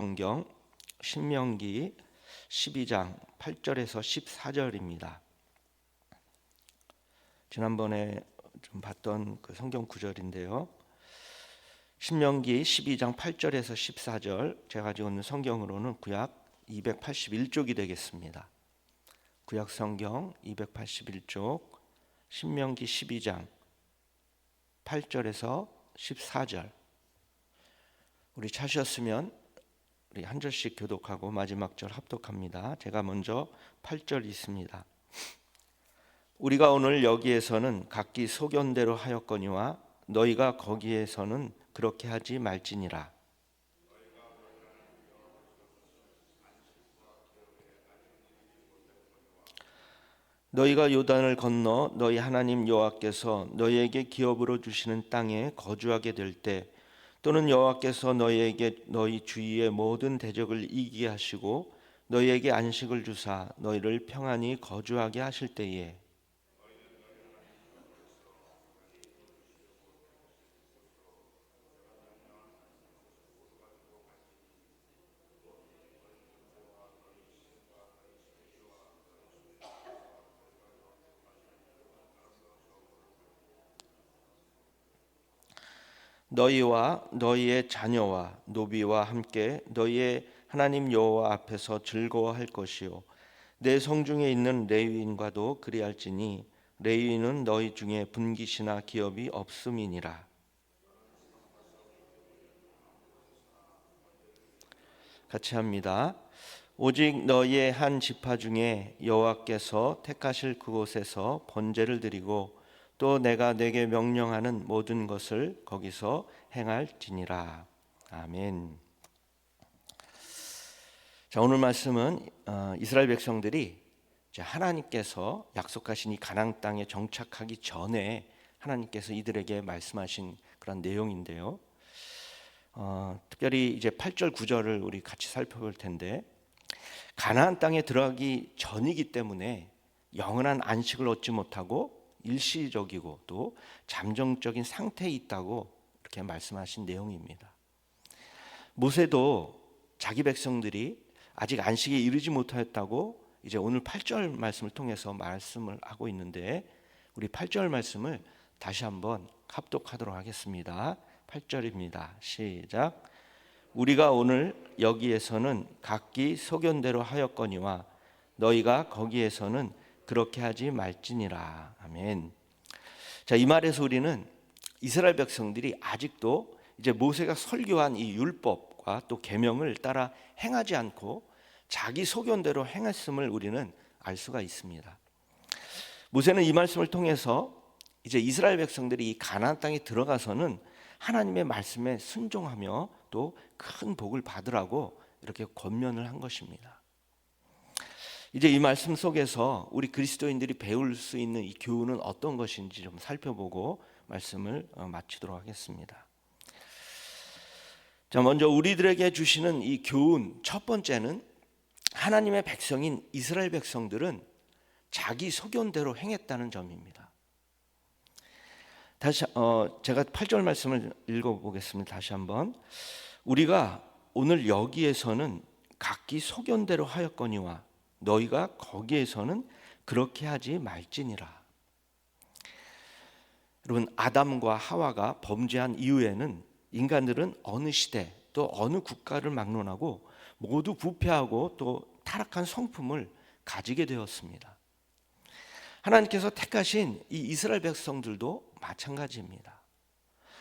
성경 신명기 12장 8절에서 14절입니다. 지난번에 좀 봤던 그 성경 구절인데요. 신명기 12장 8절에서 14절, 제가 가지고 있는 성경으로는 구약 281쪽이 되겠습니다. 구약 성경 281쪽 신명기 12장 8절에서 14절. 우리 찾으셨으면 우리 한 절씩 교독하고 마지막 절 합독합니다. 제가 먼저 8절 있습니다. 우리가 오늘 여기에서는 각기 소견대로 하였거니와 너희가 거기에서는 그렇게 하지 말지니라. 너희가 요단을 건너 너희 하나님 여호와께서 너희에게 기업으로 주시는 땅에 거주하게 될 때, 또는 여호와께서 너희에게 너희 주위의 모든 대적을 이기게 하시고 너희에게 안식을 주사 너희를 평안히 거주하게 하실 때에, 너희와 너희의 자녀와 노비와 함께 너희의 하나님 여호와 앞에서 즐거워할 것이요 내 성중에 있는 레위인과도 그리할지니 레위인은 너희 중에 분깃이나 기업이 없음이니라. 같이 합니다. 오직 너희의 한 지파 중에 여호와께서 택하실 그곳에서 번제를 드리고 또 내가 내게 명령하는 모든 것을 거기서 행할지니라. 아멘. 자, 오늘 말씀은 이스라엘 백성들이 하나님께서 약속하신 이 가나안 땅에 정착하기 전에 하나님께서 이들에게 말씀하신 그런 내용인데요. 특별히 이제 8절 9절을 우리 같이 살펴볼 텐데, 가나안 땅에 들어가기 전이기 때문에 영원한 안식을 얻지 못하고 일시적이고 또 잠정적인 상태에 있다고 이렇게 말씀하신 내용입니다. 모세도 자기 백성들이 아직 안식에 이르지 못하였다고 이제 오늘 8절 말씀을 통해서 말씀을 하고 있는데, 우리 8절 말씀을 다시 한번 합독하도록 하겠습니다. 8절입니다. 시작. 우리가 오늘 여기에서는 각기 소견대로 하였거니와 너희가 거기에서는 그렇게 하지 말지니라. 아멘. 자, 이 말에서 우리는 이스라엘 백성들이 아직도 이제 모세가 설교한 이 율법과 또 계명을 따라 행하지 않고 자기 소견대로 행했음을 우리는 알 수가 있습니다. 모세는 이 말씀을 통해서 이제 이스라엘 백성들이 이 가나안 땅에 들어가서는 하나님의 말씀에 순종하며 또 큰 복을 받으라고 이렇게 권면을 한 것입니다. 이제 이 말씀 속에서 우리 그리스도인들이 배울 수 있는 이 교훈은 어떤 것인지 좀 살펴보고 말씀을 마치도록 하겠습니다. 자, 먼저 우리들에게 주시는 이 교훈 첫 번째는, 하나님의 백성인 이스라엘 백성들은 자기 소견대로 행했다는 점입니다. 다시 제가 8절 말씀을 읽어보겠습니다. 다시 한번. 우리가 오늘 여기에서는 각기 소견대로 하였거니와 너희가 거기에서는 그렇게 하지 말지니라. 여러분, 아담과 하와가 범죄한 이후에는 인간들은 어느 시대 또 어느 국가를 막론하고 모두 부패하고 또 타락한 성품을 가지게 되었습니다. 하나님께서 택하신 이 이스라엘 백성들도 마찬가지입니다.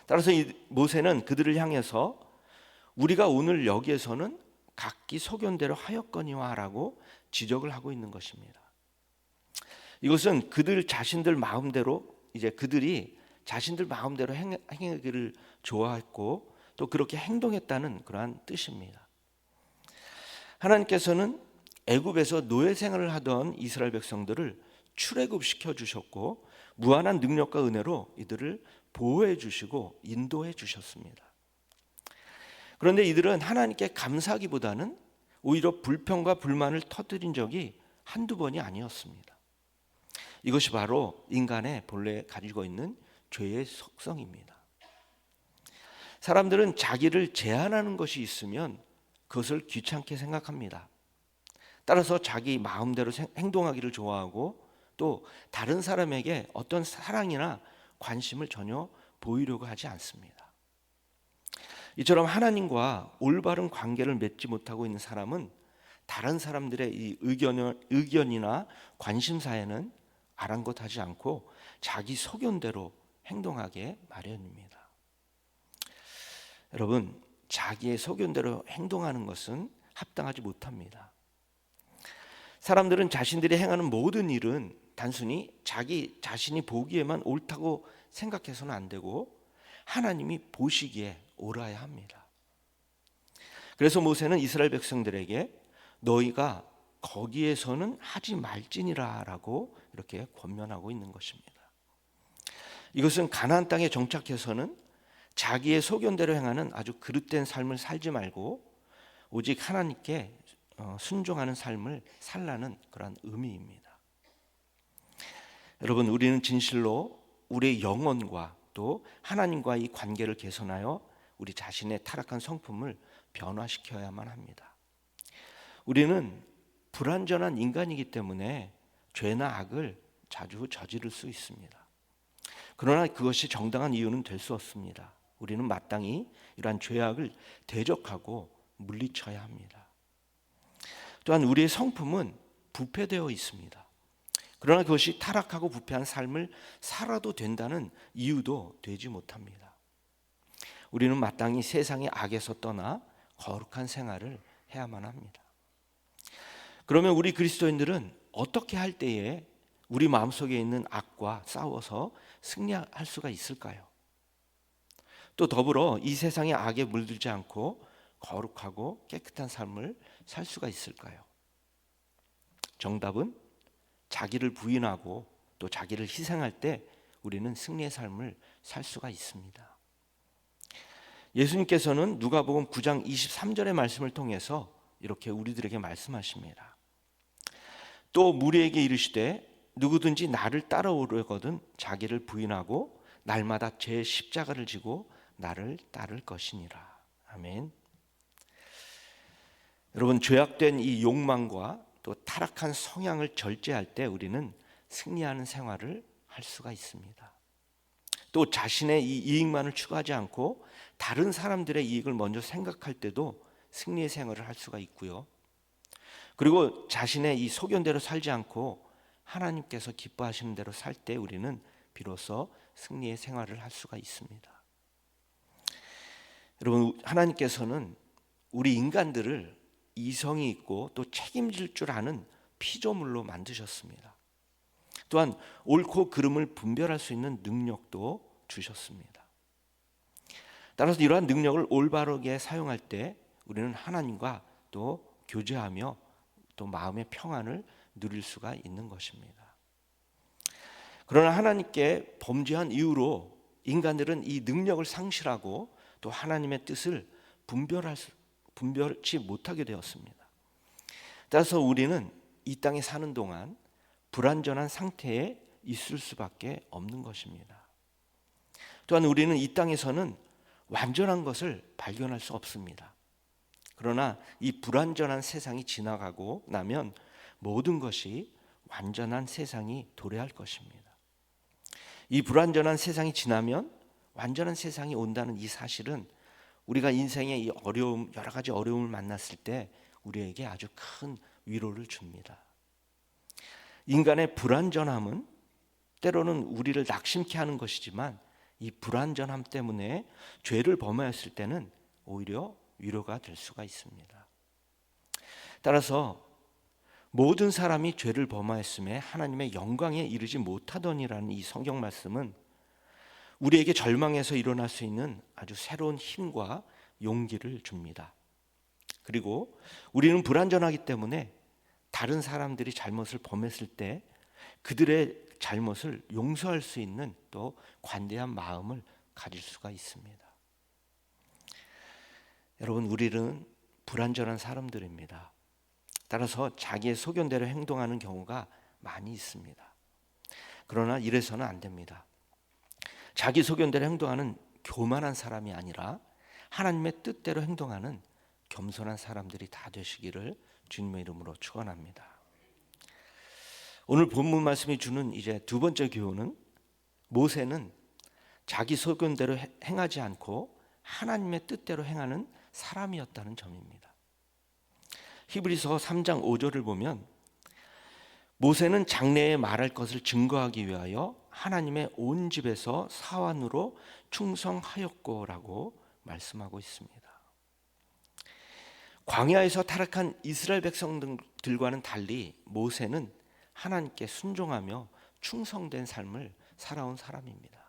따라서 이 모세는 그들을 향해서 우리가 오늘 여기에서는 각기 소견대로 하였거니와 라고 지적을 하고 있는 것입니다. 이것은 그들 자신들 마음대로, 이제 그들이 자신들 마음대로 행하기를 좋아했고 또 그렇게 행동했다는 그러한 뜻입니다. 하나님께서는 애굽에서 노예 생활을 하던 이스라엘 백성들을 출애굽시켜 주셨고 무한한 능력과 은혜로 이들을 보호해 주시고 인도해 주셨습니다. 그런데 이들은 하나님께 감사하기보다는 오히려 불평과 불만을 터뜨린 적이 한두 번이 아니었습니다. 이것이 바로 인간의 본래 가지고 있는 죄의 속성입니다. 사람들은 자기를 제한하는 것이 있으면 그것을 귀찮게 생각합니다. 따라서 자기 마음대로 행동하기를 좋아하고 또 다른 사람에게 어떤 사랑이나 관심을 전혀 보이려고 하지 않습니다. 이처럼 하나님과 올바른 관계를 맺지 못하고 있는 사람은 다른 사람들의 이 의견이나 관심사에는 아랑곳하지 않고 자기 소견대로 행동하게 마련입니다. 여러분, 자기의 소견대로 행동하는 것은 합당하지 못합니다. 사람들은 자신들이 행하는 모든 일은 단순히 자기 자신이 보기에만 옳다고 생각해서는 안 되고 하나님이 보시기에 옳아야 합니다. 그래서 모세는 이스라엘 백성들에게 너희가 거기에서는 하지 말지니라 라고 이렇게 권면하고 있는 것입니다. 이것은 가나안 땅에 정착해서는 자기의 소견대로 행하는 아주 그릇된 삶을 살지 말고 오직 하나님께 순종하는 삶을 살라는 그런 의미입니다. 여러분, 우리는 진실로 우리의 영혼과 또 하나님과의 관계를 개선하여 우리 자신의 타락한 성품을 변화시켜야만 합니다. 우리는 불완전한 인간이기 때문에 죄나 악을 자주 저지를 수 있습니다. 그러나 그것이 정당한 이유는 될 수 없습니다. 우리는 마땅히 이러한 죄악을 대적하고 물리쳐야 합니다. 또한 우리의 성품은 부패되어 있습니다. 그러나 그것이 타락하고 부패한 삶을 살아도 된다는 이유도 되지 못합니다. 우리는 마땅히 세상의 악에서 떠나 거룩한 생활을 해야만 합니다. 그러면 우리 그리스도인들은 어떻게 할 때에 우리 마음속에 있는 악과 싸워서 승리할 수가 있을까요? 또 더불어 이 세상의 악에 물들지 않고 거룩하고 깨끗한 삶을 살 수가 있을까요? 정답은 자기를 부인하고 또 자기를 희생할 때 우리는 승리의 삶을 살 수가 있습니다. 예수님께서는 누가복음 9장 23절의 말씀을 통해서 이렇게 우리들에게 말씀하십니다. 또 무리에게 이르시되 누구든지 나를 따라오려거든 자기를 부인하고 날마다 제 십자가를 지고 나를 따를 것이니라. 아멘. 여러분, 죄악된 이 욕망과 또 타락한 성향을 절제할 때 우리는 승리하는 생활을 할 수가 있습니다. 또 자신의 이 이익만을 추구하지 않고 다른 사람들의 이익을 먼저 생각할 때도 승리의 생활을 할 수가 있고요. 그리고 자신의 이 소견대로 살지 않고 하나님께서 기뻐하시는 대로 살 때 우리는 비로소 승리의 생활을 할 수가 있습니다. 여러분, 하나님께서는 우리 인간들을 이성이 있고 또 책임질 줄 아는 피조물로 만드셨습니다. 또한 옳고 그름을 분별할 수 있는 능력도 주셨습니다. 따라서 이러한 능력을 올바르게 사용할 때 우리는 하나님과 또 교제하며 또 마음의 평안을 누릴 수가 있는 것입니다. 그러나 하나님께 범죄한 이후로 인간들은 이 능력을 상실하고 또 하나님의 뜻을 분별치 못하게 되었습니다. 따라서 우리는 이 땅에 사는 동안 불완전한 상태에 있을 수밖에 없는 것입니다. 또한 우리는 이 땅에서는 완전한 것을 발견할 수 없습니다. 그러나 이 불완전한 세상이 지나가고 나면 모든 것이 완전한 세상이 도래할 것입니다. 이 불완전한 세상이 지나면 완전한 세상이 온다는 이 사실은 우리가 인생의 이 어려움, 여러 가지 어려움을 만났을 때 우리에게 아주 큰 위로를 줍니다. 인간의 불완전함은 때로는 우리를 낙심케 하는 것이지만 이 불완전함 때문에 죄를 범하였을 때는 오히려 위로가 될 수가 있습니다. 따라서 모든 사람이 죄를 범하였음에 하나님의 영광에 이르지 못하더니라는 이 성경 말씀은 우리에게 절망에서 일어날 수 있는 아주 새로운 힘과 용기를 줍니다. 그리고 우리는 불완전하기 때문에 다른 사람들이 잘못을 범했을 때 그들의 잘못을 용서할 수 있는 또 관대한 마음을 가질 수가 있습니다. 여러분, 우리는 불완전한 사람들입니다. 따라서 자기의 소견대로 행동하는 경우가 많이 있습니다. 그러나 이래서는 안 됩니다. 자기 소견대로 행동하는 교만한 사람이 아니라 하나님의 뜻대로 행동하는 겸손한 사람들이 다 되시기를 주님의 이름으로 축원합니다. 오늘 본문 말씀이 주는 이제 두 번째 교훈은 모세는 자기 소견대로 행하지 않고 하나님의 뜻대로 행하는 사람이었다는 점입니다. 히브리서 3장 5절을 보면 모세는 장래에 말할 것을 증거하기 위하여 하나님의 온 집에서 사환으로 충성하였고라고 말씀하고 있습니다. 광야에서 타락한 이스라엘 백성들과는 달리 모세는 하나님께 순종하며 충성된 삶을 살아온 사람입니다.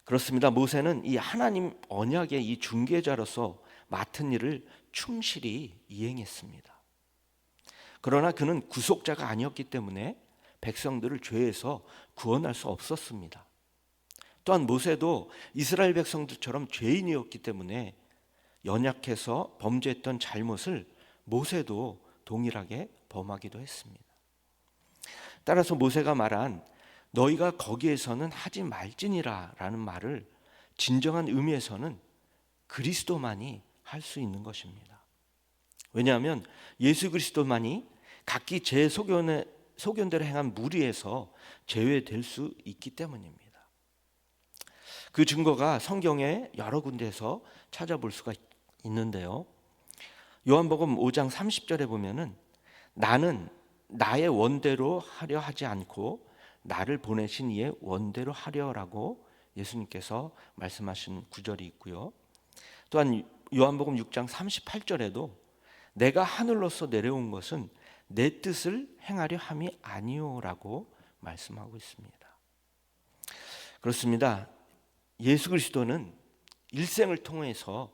그렇습니다. 모세는 이 하나님 언약의 이 중개자로서 맡은 일을 충실히 이행했습니다. 그러나 그는 구속자가 아니었기 때문에 백성들을 죄에서 구원할 수 없었습니다. 또한 모세도 이스라엘 백성들처럼 죄인이었기 때문에 연약해서 범죄했던 잘못을 모세도 동일하게 범하기도 했습니다. 따라서 모세가 말한 너희가 거기에서는 하지 말지니라 라는 말을 진정한 의미에서는 그리스도만이 할 수 있는 것입니다. 왜냐하면 예수 그리스도만이 각기 제 소견대로 행한 무리에서 제외될 수 있기 때문입니다. 그 증거가 성경의 여러 군데에서 찾아볼 수가 있는데요. 요한복음 5장 30절에 보면은 나는 나의 원대로 하려 하지 않고 나를 보내신 이의 원대로 하려라고 예수님께서 말씀하신 구절이 있고요. 또한 요한복음 6장 38절에도 내가 하늘로서 내려온 것은 내 뜻을 행하려 함이 아니오라고 말씀하고 있습니다. 그렇습니다. 예수 그리스도는 일생을 통해서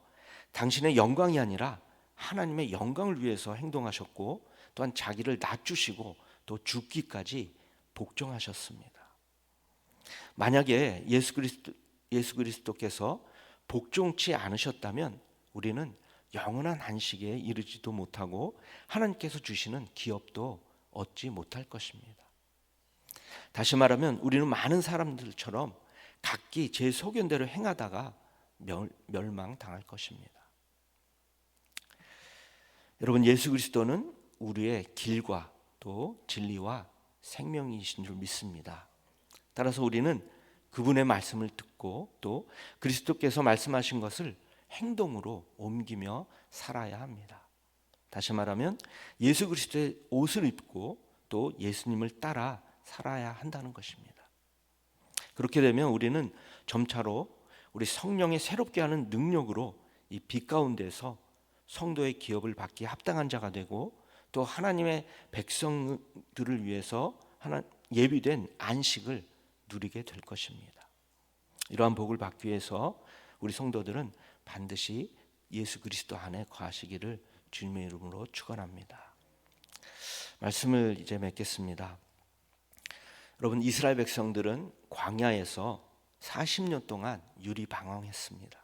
당신의 영광이 아니라 하나님의 영광을 위해서 행동하셨고 또한 자기를 낮추시고 또 죽기까지 복종하셨습니다. 만약에 예수 그리스도께서 복종치 않으셨다면 우리는 영원한 안식에 이르지도 못하고 하나님께서 주시는 기업도 얻지 못할 것입니다. 다시 말하면 우리는 많은 사람들처럼 각기 제 소견대로 행하다가 멸망당할 것입니다. 여러분, 예수 그리스도는 우리의 길과 또 진리와 생명이신 줄 믿습니다. 따라서 우리는 그분의 말씀을 듣고 또 그리스도께서 말씀하신 것을 행동으로 옮기며 살아야 합니다. 다시 말하면 예수 그리스도의 옷을 입고 또 예수님을 따라 살아야 한다는 것입니다. 그렇게 되면 우리는 점차로 우리 성령의 새롭게 하는 능력으로 이 빛 가운데서 성도의 기업을 받기에 합당한 자가 되고 또 하나님의 백성들을 위해서 예비된 안식을 누리게 될 것입니다. 이러한 복을 받기 위해서 우리 성도들은 반드시 예수 그리스도 안에 거하시기를 주님의 이름으로 축원합니다. 말씀을 이제 맺겠습니다. 여러분, 이스라엘 백성들은 광야에서 40년 동안 유리방황했습니다.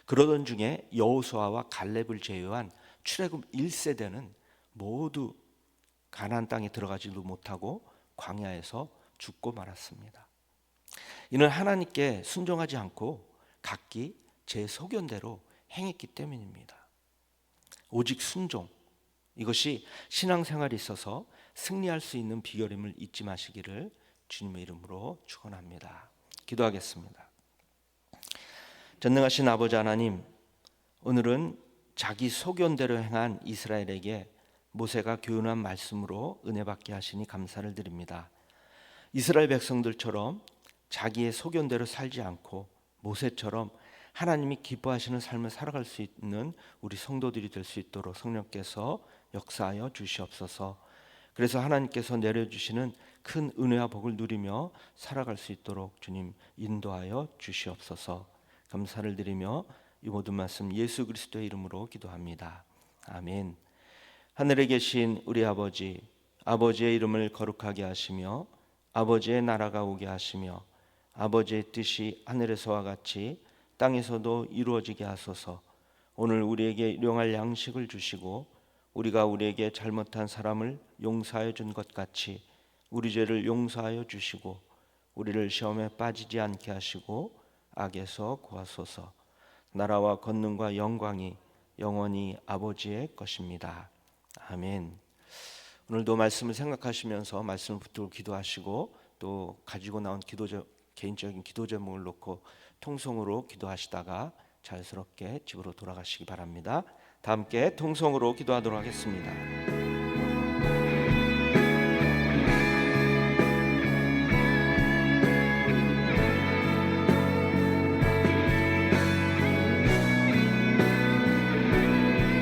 그러던 중에 여호수아와 갈렙을 제외한 출애굽 1세대는 모두 가나안 땅에 들어가지도 못하고 광야에서 죽고 말았습니다. 이는 하나님께 순종하지 않고 각기 제 소견대로 행했기 때문입니다. 오직 순종, 이것이 신앙생활에 있어서 승리할 수 있는 비결임을 잊지 마시기를 주님의 이름으로 축원합니다. 기도하겠습니다. 전능하신 아버지 하나님, 오늘은 자기 소견대로 행한 이스라엘에게 모세가 교훈한 말씀으로 은혜 받게 하시니 감사를 드립니다. 이스라엘 백성들처럼 자기의 소견대로 살지 않고 모세처럼 하나님이 기뻐하시는 삶을 살아갈 수 있는 우리 성도들이 될 수 있도록 성령께서 역사하여 주시옵소서. 그래서 하나님께서 내려주시는 큰 은혜와 복을 누리며 살아갈 수 있도록 주님 인도하여 주시옵소서. 감사를 드리며 이 모든 말씀 예수 그리스도의 이름으로 기도합니다. 아멘. 하늘에 계신 우리 아버지, 아버지의 이름을 거룩하게 하시며 아버지의 나라가 오게 하시며 아버지의 뜻이 하늘에서와 같이 땅에서도 이루어지게 하소서. 오늘 우리에게 일용할 양식을 주시고 우리가 우리에게 잘못한 사람을 용서하여 준 것 같이 우리 죄를 용서하여 주시고 우리를 시험에 빠지지 않게 하시고 악에서 구하소서. 나라와 권능과 영광이 영원히 아버지의 것입니다. 아멘. 오늘도 말씀을 생각하시면서 말씀을 붙들고 기도하시고 또 가지고 나온 개인적인 기도 제목을 놓고 통성으로 기도하시다가 자연스럽게 집으로 돌아가시기 바랍니다. 다 함께 통성으로 기도하도록 하겠습니다.